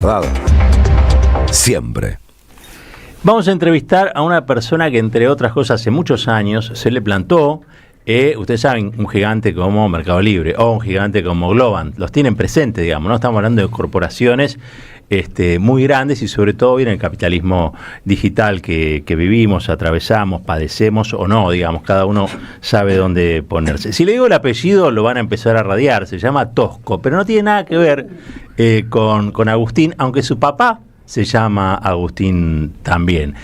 Verdad. Siempre. Vamos a entrevistar a una persona que, entre otras cosas, hace muchos años se le plantó, ustedes saben, un gigante como Mercado Libre o un gigante como Globant. Los tienen presentes, digamos, ¿no? Estamos hablando de corporaciones muy grandes y sobre todo en el capitalismo digital que vivimos, atravesamos, padecemos o no, digamos, cada uno sabe dónde ponerse. Si le digo el apellido lo van a empezar a radiar, se llama Tosco, pero no tiene nada que ver con Agustín, aunque su papá se llama Agustín también.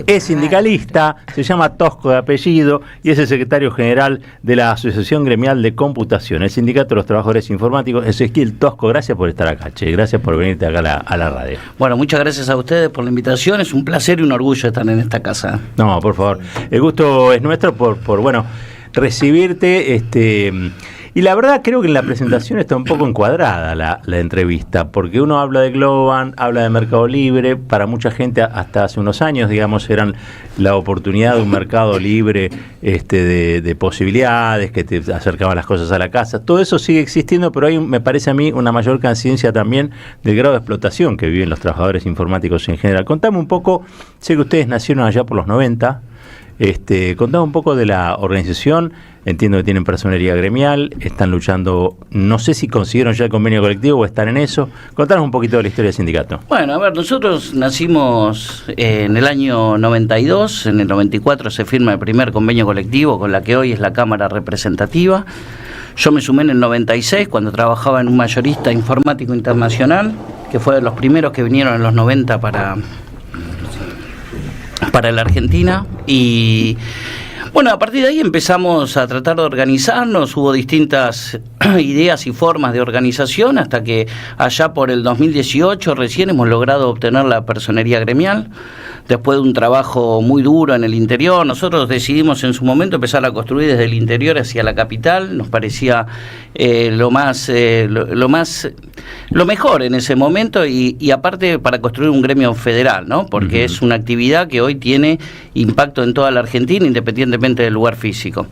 Es sindicalista, se llama Tosco de apellido y es el secretario general de la Asociación Gremial de Computación, el Sindicato de los Trabajadores Informáticos. Ezequiel Tosco, gracias por estar acá, che. Gracias por venirte acá a la radio. Bueno, muchas gracias a ustedes por la invitación. Es un placer y un orgullo estar en esta casa. No, por favor. El gusto es nuestro por recibirte. Y la verdad creo que en la presentación está un poco encuadrada la entrevista, porque uno habla de Globant, habla de Mercado Libre. Para mucha gente hasta hace unos años, digamos, eran la oportunidad de un mercado libre de posibilidades, que te acercaban las cosas a la casa. Todo eso sigue existiendo, pero hay, me parece a mí, una mayor conciencia también del grado de explotación que viven los trabajadores informáticos en general. Contame un poco, sé que ustedes nacieron allá por los 90, contame un poco de la organización. Entiendo que tienen personería gremial, están luchando, no sé si consiguieron ya el convenio colectivo o están en eso. Contanos un poquito de la historia del sindicato. Bueno, a ver, nosotros nacimos en el año 92, en el 94 se firma el primer convenio colectivo con la que hoy es la Cámara Representativa. Yo me sumé en el 96 cuando trabajaba en un mayorista informático internacional, que fue de los primeros que vinieron en los 90 para la Argentina. Y bueno, a partir de ahí empezamos a tratar de organizarnos, hubo distintas ideas y formas de organización hasta que allá por el 2018 recién hemos logrado obtener la personería gremial, después de un trabajo muy duro en el interior. Nosotros decidimos en su momento empezar a construir desde el interior hacia la capital, nos parecía lo mejor en ese momento y aparte para construir un gremio federal, ¿no? Porque es una actividad que hoy tiene impacto en toda la Argentina, independientemente del lugar físico.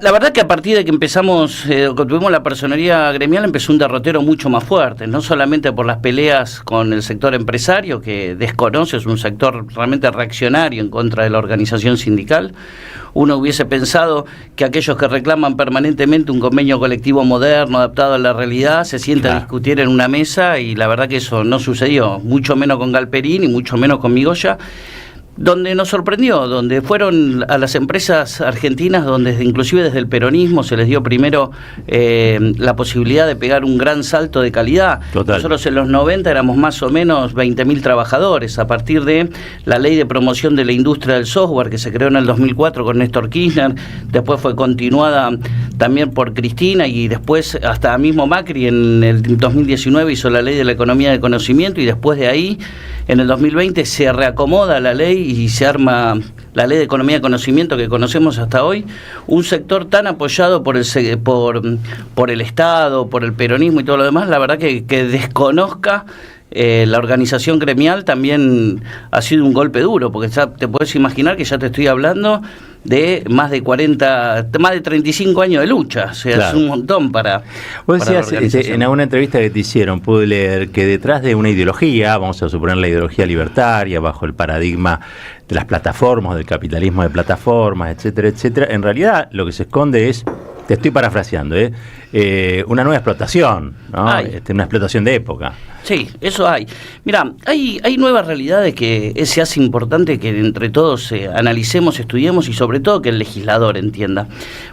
La verdad que a partir de que empezamos, tuvimos la personería gremial, empezó un derrotero mucho más fuerte, no solamente por las peleas con el sector empresario, que desconoce, es un sector realmente reaccionario en contra de la organización sindical. Uno hubiese pensado que aquellos que reclaman permanentemente un convenio colectivo moderno, adaptado a la realidad, se sientan a discutir en una mesa, y la verdad que eso no sucedió, mucho menos con Galperín y mucho menos con Migoya. Donde nos sorprendió, donde fueron a las empresas argentinas, donde inclusive desde el peronismo se les dio primero la posibilidad de pegar un gran salto de calidad. Total. Nosotros en los 90 éramos más o menos 20.000 trabajadores, a partir de la ley de promoción de la industria del software que se creó en el 2004 con Néstor Kirchner, después fue continuada también por Cristina y después hasta mismo Macri en el 2019 hizo la ley de la economía del conocimiento, y después de ahí en el 2020 se reacomoda la ley y se arma la ley de economía de conocimiento que conocemos hasta hoy. Un sector tan apoyado por el Estado, por el peronismo y todo lo demás, la verdad que desconozca la organización gremial también ha sido un golpe duro, porque ya te puedes imaginar que ya te estoy hablando de más de 35 años de lucha, o sea, claro. Es un montón para Vos decías, en alguna entrevista que te hicieron, pude leer que detrás de una ideología, vamos a suponer la ideología libertaria, bajo el paradigma de las plataformas, del capitalismo de plataformas, etcétera, etcétera, en realidad lo que se esconde es, te estoy parafraseando, una nueva explotación, ¿no? Una explotación de época. Sí, eso hay. Mira, hay nuevas realidades que se hace importante que entre todos analicemos, estudiemos y sobre todo que el legislador entienda.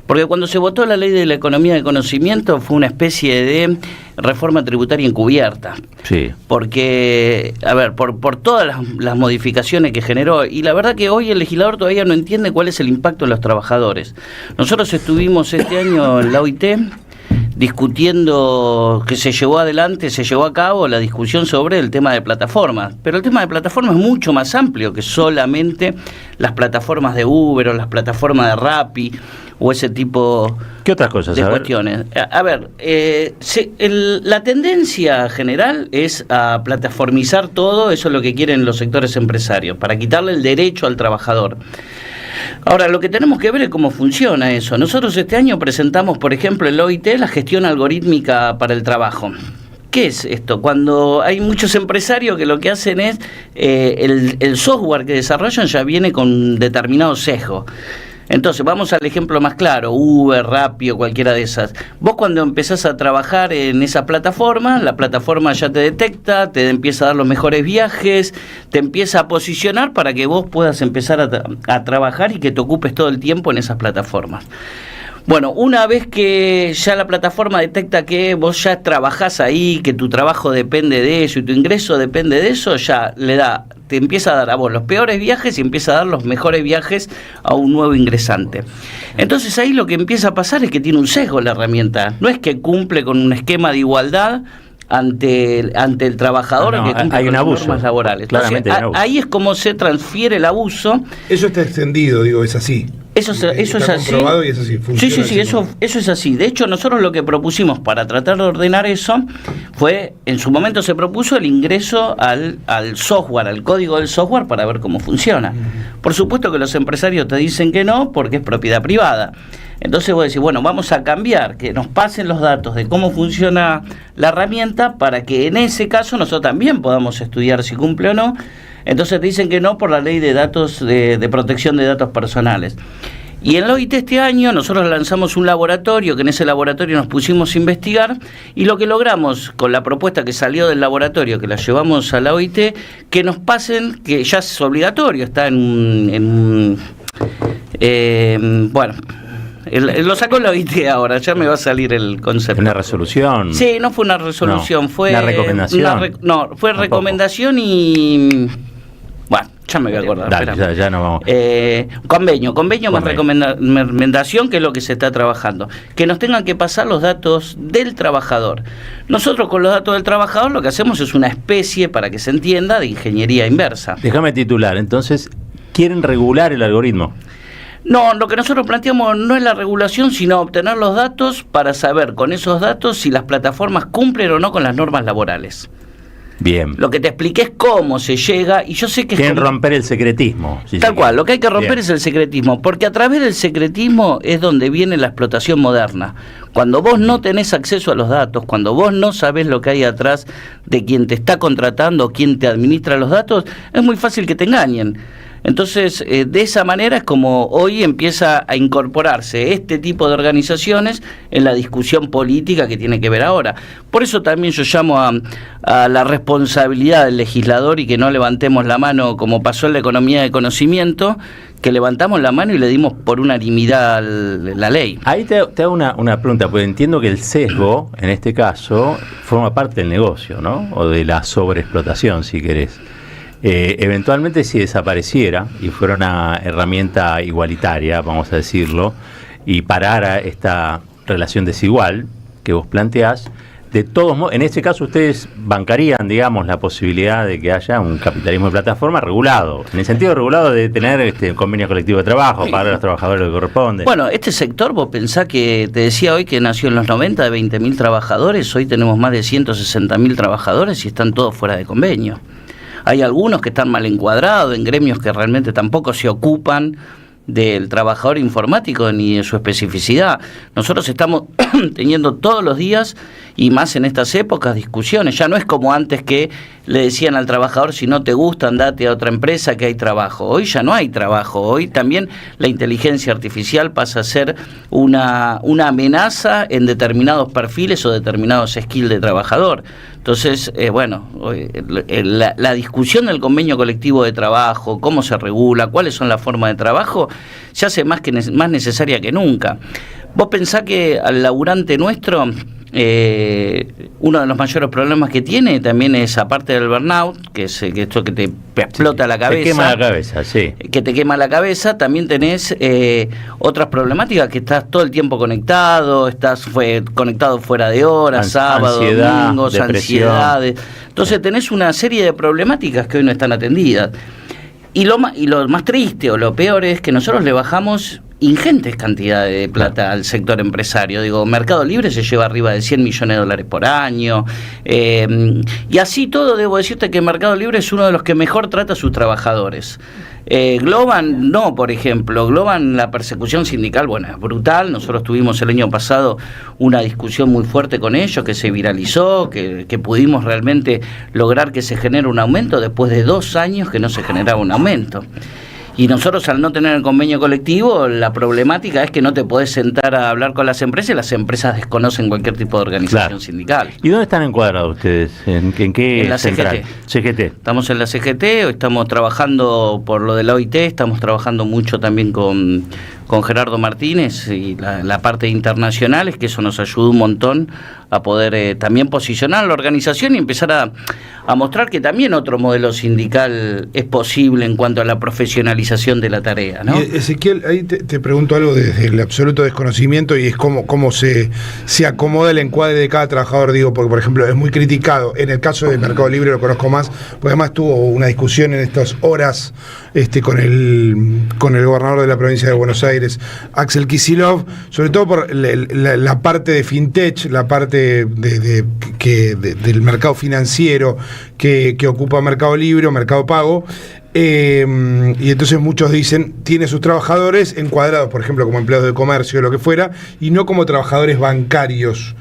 Porque cuando se votó la ley de la economía del conocimiento fue una especie de reforma tributaria encubierta. Sí. Porque, a ver, por todas las modificaciones que generó, y la verdad que hoy el legislador todavía no entiende cuál es el impacto en los trabajadores. Nosotros estuvimos este año en la OIT discutiendo, que se llevó a cabo la discusión sobre el tema de plataformas, pero el tema de plataformas es mucho más amplio que solamente las plataformas de Uber o las plataformas de Rappi o ese tipo ¿Qué otras cosas, de cuestiones. La tendencia general es a plataformizar todo, eso es lo que quieren los sectores empresarios, para quitarle el derecho al trabajador. Ahora, lo que tenemos que ver es cómo funciona eso. Nosotros este año presentamos, por ejemplo, en la OIT, la gestión algorítmica para el trabajo. ¿Qué es esto? Cuando hay muchos empresarios que lo que hacen es, el software que desarrollan ya viene con determinado sesgo. Entonces, vamos al ejemplo más claro, Uber, Rappi o cualquiera de esas. Vos cuando empezás a trabajar en esa plataforma, la plataforma ya te detecta, te empieza a dar los mejores viajes, te empieza a posicionar para que vos puedas empezar a trabajar y que te ocupes todo el tiempo en esas plataformas. Bueno, una vez que ya la plataforma detecta que vos ya trabajás ahí, que tu trabajo depende de eso y tu ingreso depende de eso, ya te empieza a dar a vos los peores viajes y empieza a dar los mejores viajes a un nuevo ingresante. Entonces ahí lo que empieza a pasar es que tiene un sesgo la herramienta. No es que cumple con un esquema de igualdad ante el trabajador, que cumple hay con un las abuso, normas laborales. claramente. Entonces, ahí es como se transfiere el abuso. Eso está extendido, digo, es así. Eso es así. Comprobado y es así. Sí, eso es así. De hecho, nosotros lo que propusimos para tratar de ordenar eso fue, en su momento se propuso el ingreso al software, al código del software para ver cómo funciona. Por supuesto que los empresarios te dicen que no, porque es propiedad privada. Entonces vos decís, bueno, vamos a cambiar, que nos pasen los datos de cómo funciona la herramienta para que en ese caso nosotros también podamos estudiar si cumple o no. Entonces te dicen que no por la ley de datos de protección de datos personales. Y en la OIT este año nosotros lanzamos un laboratorio, que en ese laboratorio nos pusimos a investigar, y lo que logramos con la propuesta que salió del laboratorio, que la llevamos a la OIT, que nos pasen, que ya es obligatorio, está bueno, lo sacó la OIT ahora, ya me va a salir el concepto. ¿Una resolución? Sí, no fue una resolución, fue... ¿Una recomendación? Fue Tampoco. Recomendación y... Bueno, ya me voy a acordar. Dale, ya no vamos. Convenio más recomendación, que es lo que se está trabajando. Que nos tengan que pasar los datos del trabajador. Nosotros con los datos del trabajador lo que hacemos es una especie, para que se entienda, de ingeniería inversa. Déjame titular, entonces, ¿quieren regular el algoritmo? No, lo que nosotros planteamos no es la regulación, sino obtener los datos para saber con esos datos si las plataformas cumplen o no con las normas laborales. Bien. Lo que te expliqué es cómo se llega, y yo sé que quieren romper el secretismo. Tal cual, lo que hay que romper es el secretismo, porque a través del secretismo es donde viene la explotación moderna. Cuando vos no tenés acceso a los datos, cuando vos no sabés lo que hay atrás de quien te está contratando, quien te administra los datos, es muy fácil que te engañen. Entonces, de esa manera es como hoy empieza a incorporarse este tipo de organizaciones en la discusión política que tiene que ver ahora. Por eso también yo llamo a la responsabilidad del legislador y que no levantemos la mano como pasó en la economía de conocimiento, que levantamos la mano y le dimos por unanimidad la ley. Ahí te hago una pregunta, porque entiendo que el sesgo, en este caso, forma parte del negocio, ¿no? O de la sobreexplotación, si querés. Eventualmente, si desapareciera y fuera una herramienta igualitaria, vamos a decirlo, y parara esta relación desigual que vos planteás, de todos modos, en este caso ustedes bancarían, digamos, la posibilidad de que haya un capitalismo de plataforma regulado, en el sentido regulado de tener un convenio colectivo de trabajo, pagar a los trabajadores lo que corresponde. Bueno, este sector, vos pensás que, te decía hoy que nació en los 90 de 20.000 trabajadores, hoy tenemos más de 160.000 trabajadores y están todos fuera de convenio. Hay algunos que están mal encuadrados en gremios que realmente tampoco se ocupan del trabajador informático ni de su especificidad. Nosotros estamos teniendo todos los días, y más en estas épocas, discusiones. Ya no es como antes que le decían al trabajador, si no te gusta, andate a otra empresa que hay trabajo. Hoy ya no hay trabajo. Hoy también la inteligencia artificial pasa a ser una amenaza en determinados perfiles o determinados skills de trabajador. Entonces, la discusión del convenio colectivo de trabajo, cómo se regula, cuáles son las formas de trabajo, se hace más necesaria que nunca. Vos pensás que al laburante nuestro, uno de los mayores problemas que tiene también es, aparte del burnout, que es esto que te explota la cabeza. Te quema la cabeza, sí. Que te quema la cabeza, también tenés otras problemáticas, que estás todo el tiempo conectado, estás conectado fuera de horas, sábados, domingos, ansiedades. Entonces tenés una serie de problemáticas que hoy no están atendidas. Y lo más triste o lo peor es que nosotros le bajamos ingentes cantidades de plata al sector empresario. Digo, Mercado Libre se lleva arriba de 100 millones de dólares por año. Y así todo, debo decirte que Mercado Libre es uno de los que mejor trata a sus trabajadores. Globan no, por ejemplo. Globan, la persecución sindical, bueno, es brutal. Nosotros tuvimos el año pasado una discusión muy fuerte con ellos, que se viralizó, que pudimos realmente lograr que se genere un aumento después de 2 años que no se generaba un aumento. Y nosotros, al no tener el convenio colectivo, la problemática es que no te podés sentar a hablar con las empresas y las empresas desconocen cualquier tipo de organización sindical. ¿Y dónde están encuadrados ustedes? ¿En qué En la central? CGT. Estamos en la CGT, estamos trabajando por lo de la OIT, estamos trabajando mucho también con Gerardo Martínez y la parte internacional, es que eso nos ayuda un montón a poder también posicionar la organización y empezar a mostrar que también otro modelo sindical es posible en cuanto a la profesionalización de la tarea, ¿no? Y Ezequiel, ahí te pregunto algo desde el absoluto desconocimiento, y es cómo se acomoda el encuadre de cada trabajador, digo, porque por ejemplo es muy criticado. En el caso de Mercado Libre lo conozco más, porque además tuvo una discusión en estas horas con el gobernador de la provincia de Buenos Aires, Axel Kicillof, sobre todo por la parte de fintech, la parte del mercado financiero que ocupa Mercado Libre o Mercado Pago. Y entonces muchos dicen, tiene sus trabajadores encuadrados, por ejemplo, como empleados de comercio o lo que fuera, y no como trabajadores bancarios.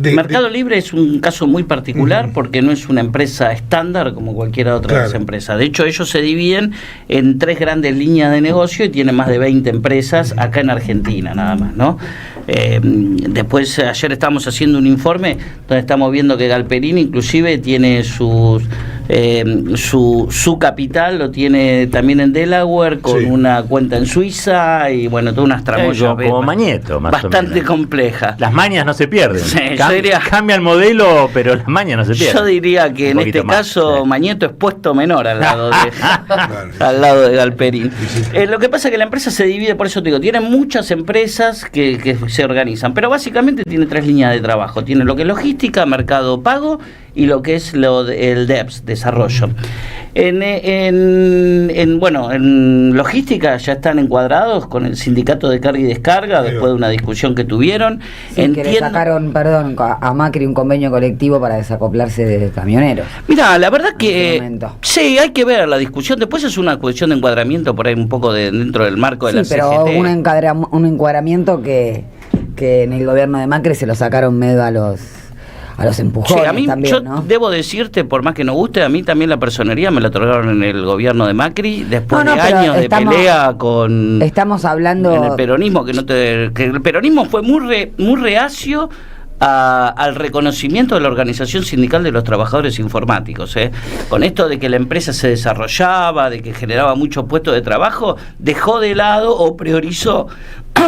Mercado Libre es un caso muy particular porque no es una empresa estándar como cualquier otra de las empresas. De hecho, ellos se dividen en 3 grandes líneas de negocio y tienen más de 20 empresas acá en Argentina, nada más, ¿no? Después, ayer estábamos haciendo un informe donde estamos viendo que Galperín inclusive tiene su capital, lo tiene también en Delaware, con una cuenta en Suiza y bueno, todas unas tramoyas como Mañeto, más bastante o menos. Compleja. Las mañas no se pierden. Sí, yo diría, cambia el modelo, pero las mañas no se pierden. Yo diría que en este caso Mañeto es puesto menor al lado de Galperín. Lo que pasa es que la empresa se divide, por eso te digo, tiene muchas empresas que se organizan, pero básicamente tiene 3 líneas de trabajo. Tiene lo que es logística, mercado pago y lo que es el DEPS, desarrollo. En logística ya están encuadrados con el sindicato de carga y descarga después de una discusión que tuvieron. Sí, que le sacaron, a Macri un convenio colectivo para desacoplarse de camioneros. Mira, la verdad que sí, hay que ver la discusión. Después es una cuestión de encuadramiento por ahí un poco dentro del marco de la CGT. Pero un encuadramiento que en el gobierno de Macri se lo sacaron medio a los empujones. Sí, a mí, también, yo ¿no? debo decirte, por más que no guste, a mí también la personería me la otorgaron en el gobierno de Macri, después de años de pelea con... Estamos hablando... En el peronismo, que el peronismo fue muy reacio al reconocimiento de la organización sindical de los trabajadores informáticos, con esto de que la empresa se desarrollaba, de que generaba muchos puestos de trabajo, dejó de lado o priorizó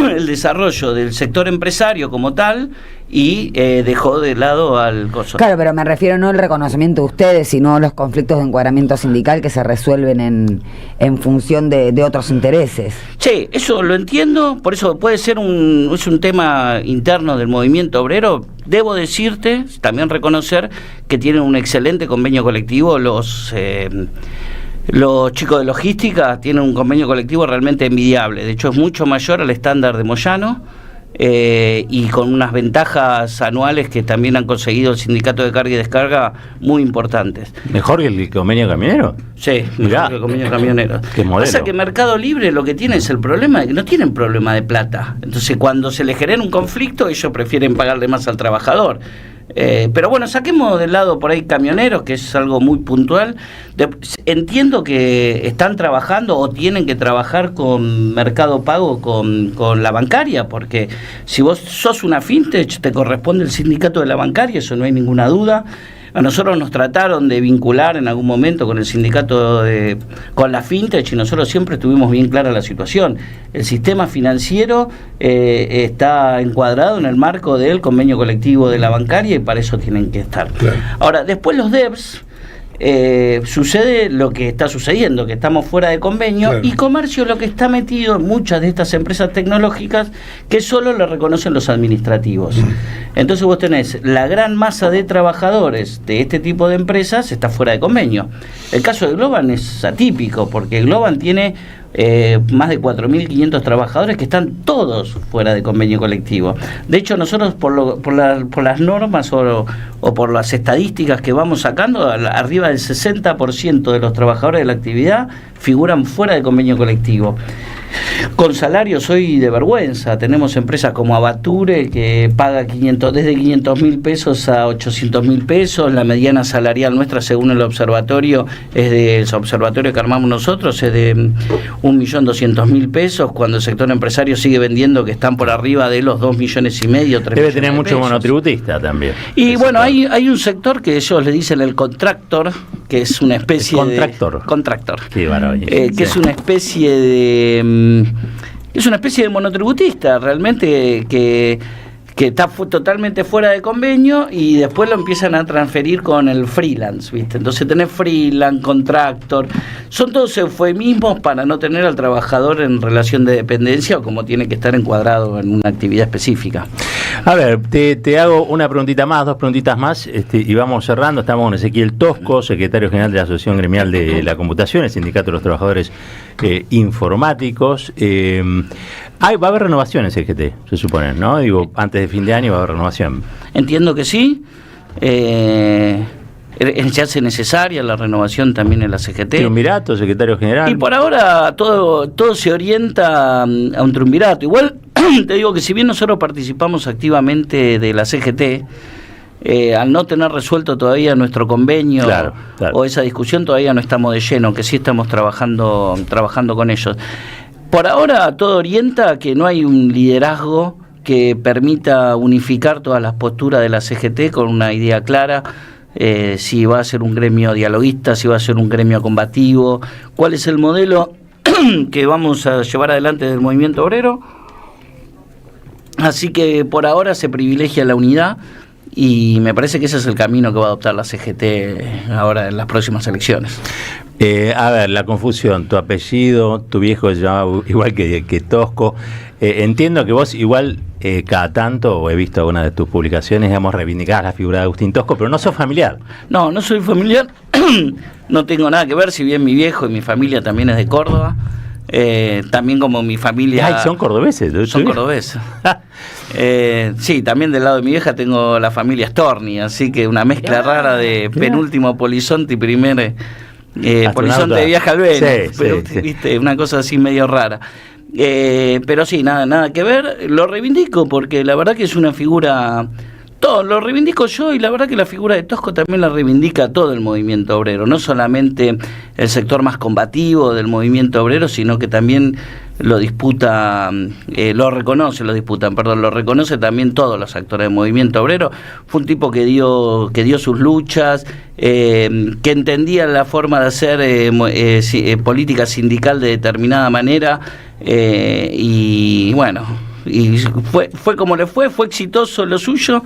el desarrollo del sector empresario como tal y dejó de lado al coso. Claro, pero me refiero no al reconocimiento de ustedes, sino los conflictos de encuadramiento sindical que se resuelven en función de otros intereses. Sí, eso lo entiendo, por eso puede ser es un tema interno del movimiento obrero. Debo decirte, también reconocer que tienen un excelente convenio colectivo los chicos de logística, tienen un convenio colectivo realmente envidiable. De hecho, es mucho mayor al estándar de Moyano y con unas ventajas anuales que también han conseguido el sindicato de carga y descarga muy importantes. ¿Mejor que el convenio camionero? Sí, mejor que el convenio camionero. ¿Qué modelo? Pasa que Mercado Libre lo que tiene es el problema de que no tienen problema de plata. Entonces, cuando se les genera un conflicto, ellos prefieren pagarle más al trabajador. Pero bueno, saquemos del lado por ahí camioneros, que es algo muy puntual. Entiendo que están trabajando o tienen que trabajar con Mercado Pago, con la bancaria, porque si vos sos una fintech, te corresponde el sindicato de la bancaria, eso no hay ninguna duda. A nosotros nos trataron de vincular en algún momento con el sindicato, con la fintech, y nosotros siempre tuvimos bien clara la situación. El sistema financiero está encuadrado en el marco del convenio colectivo de la bancaria y para eso tienen que estar. Claro. Ahora, después los DEPS, sucede lo que está sucediendo, que estamos fuera de convenio, claro. Y comercio lo que está metido en muchas de estas empresas tecnológicas que solo lo reconocen los administrativos. Entonces vos tenés la gran masa de trabajadores de este tipo de empresas está fuera de convenio. El caso de Globan es atípico porque Globan tiene más de 4.500 trabajadores que están todos fuera de convenio colectivo. De hecho, nosotros por las normas o por las estadísticas que vamos sacando, arriba del 60% de los trabajadores de la actividad figuran fuera de convenio colectivo. Con salarios hoy de vergüenza. Tenemos empresas como Abature que paga desde 500 mil pesos a 800 mil pesos. La mediana salarial nuestra, según el observatorio, el observatorio que armamos nosotros, es de 1.200.000 pesos, cuando el sector empresario sigue vendiendo que están por arriba de los 2,5 millones, 3 Debe millones tener de mucho pesos. monotributista también. Y bueno, hay un sector que ellos le dicen el contractor, que es una especie Contractor. Qué maravilla. que es una especie de monotributista realmente que está totalmente fuera de convenio, y después lo empiezan a transferir con el freelance, ¿viste? Entonces tenés freelance, contractor, son todos eufemismos para no tener al trabajador en relación de dependencia o como tiene que estar encuadrado en una actividad específica. A ver, te hago una preguntita más, dos preguntitas más, y vamos cerrando. Estamos con Ezequiel Tosco, secretario general de la Asociación Gremial de la Computación, el Sindicato de los Trabajadores Informáticos. Va a haber renovaciones en CGT, se supone, ¿no? Digo, antes de fin de año va a haber renovación. Entiendo que sí. Se hace necesaria la renovación también en la CGT. Triunvirato, secretario general. Y por ahora todo se orienta a un triunvirato. Igual te digo que si bien nosotros participamos activamente de la CGT, al no tener resuelto todavía nuestro convenio claro. o esa discusión, todavía no estamos de lleno, que sí estamos trabajando con ellos. Por ahora todo orienta a que no hay un liderazgo que permita unificar todas las posturas de la CGT con una idea clara. Si va a ser un gremio dialoguista, si va a ser un gremio combativo, cuál es el modelo que vamos a llevar adelante del movimiento obrero. Así que por ahora se privilegia la unidad, y me parece que ese es el camino que va a adoptar la CGT ahora en las próximas elecciones. A ver, la confusión, tu apellido, tu viejo se llamaba igual que Tosco. Entiendo que vos igual cada tanto, o he visto algunas de tus publicaciones, digamos, reivindicás la figura de Agustín Tosco, pero no sos familiar. No soy familiar, no tengo nada que ver, si bien mi viejo y mi familia también es de Córdoba. También como mi familia... Ay, son cordobeses. Son cordobeses. Sí, también del lado de mi vieja tengo la familia Storni, así que una mezcla rara de penúltimo polizonte y primer polizonte de viaje al Venus. Sí, pero, sí. ¿viste? Una cosa así medio rara. Pero sí, nada que ver. Lo reivindico porque la verdad que es una figura... Todo lo reivindico yo, y la verdad que la figura de Tosco también la reivindica todo el movimiento obrero, no solamente el sector más combativo del movimiento obrero, sino que también lo reconoce también todos los actores del movimiento obrero. Fue un tipo que dio sus luchas, que entendía la forma de hacer política sindical de determinada manera, y bueno... Y fue como le fue exitoso lo suyo.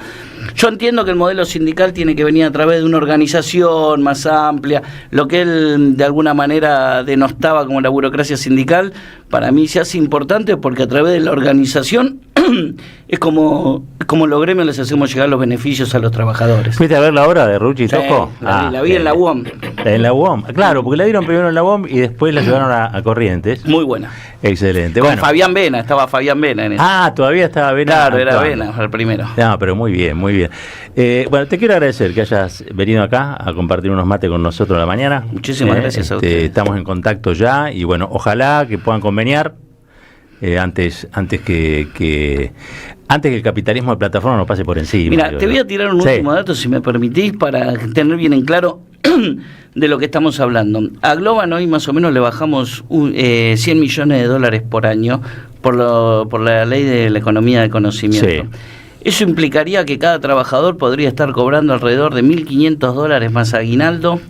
Yo entiendo que el modelo sindical tiene que venir a través de una organización más amplia. Lo que él de alguna manera denostaba como la burocracia sindical, para mí se hace importante porque a través de la organización es como los gremios les hacemos llegar los beneficios a los trabajadores. ¿Fuiste a ver la obra de Rucci y Tosco? La vi en la UOM. En la UOM, claro, porque la dieron primero en la UOM y después la llevaron a Corrientes. Muy buena. Excelente. Con bueno. Fabián Vena, estaba Fabián Vena en eso. Todavía estaba Vena. Claro, era Vena, el primero. No, pero muy bien, muy bien. Bueno, te quiero agradecer que hayas venido acá a compartir unos mates con nosotros la mañana. Muchísimas gracias a ustedes. Estamos en contacto ya, y bueno, ojalá que puedan conveniar antes que el capitalismo de plataforma nos pase por encima. Mira, te voy a tirar un último dato, si me permitís, para tener bien en claro de lo que estamos hablando. A Globan hoy más o menos le bajamos $100 millones por año por la ley de la economía de conocimiento. Sí. Eso implicaría que cada trabajador podría estar cobrando alrededor de $1.500 más aguinaldo,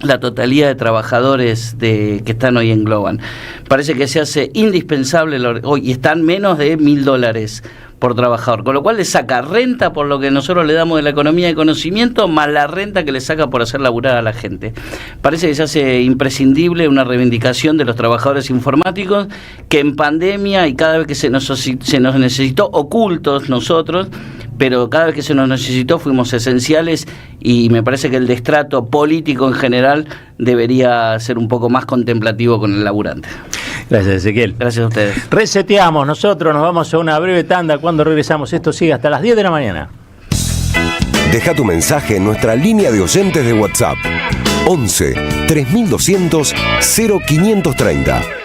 la totalidad de trabajadores que están hoy en Globan. Parece que se hace indispensable hoy, y están menos de $1.000 por trabajador, con lo cual le saca renta por lo que nosotros le damos de la economía de conocimiento, más la renta que le saca por hacer laburar a la gente. Parece que se hace imprescindible una reivindicación de los trabajadores informáticos, que en pandemia y cada vez que se nos necesitó, ocultos nosotros, pero cada vez que se nos necesitó fuimos esenciales, y me parece que el destrato político en general debería ser un poco más contemplativo con el laburante. Gracias, Ezequiel. Gracias a ustedes. Reseteamos, nosotros nos vamos a una breve tanda. Cuando regresamos, esto sigue hasta las 10 de la mañana. Deja tu mensaje en nuestra línea de oyentes de WhatsApp. 11 3200 0530.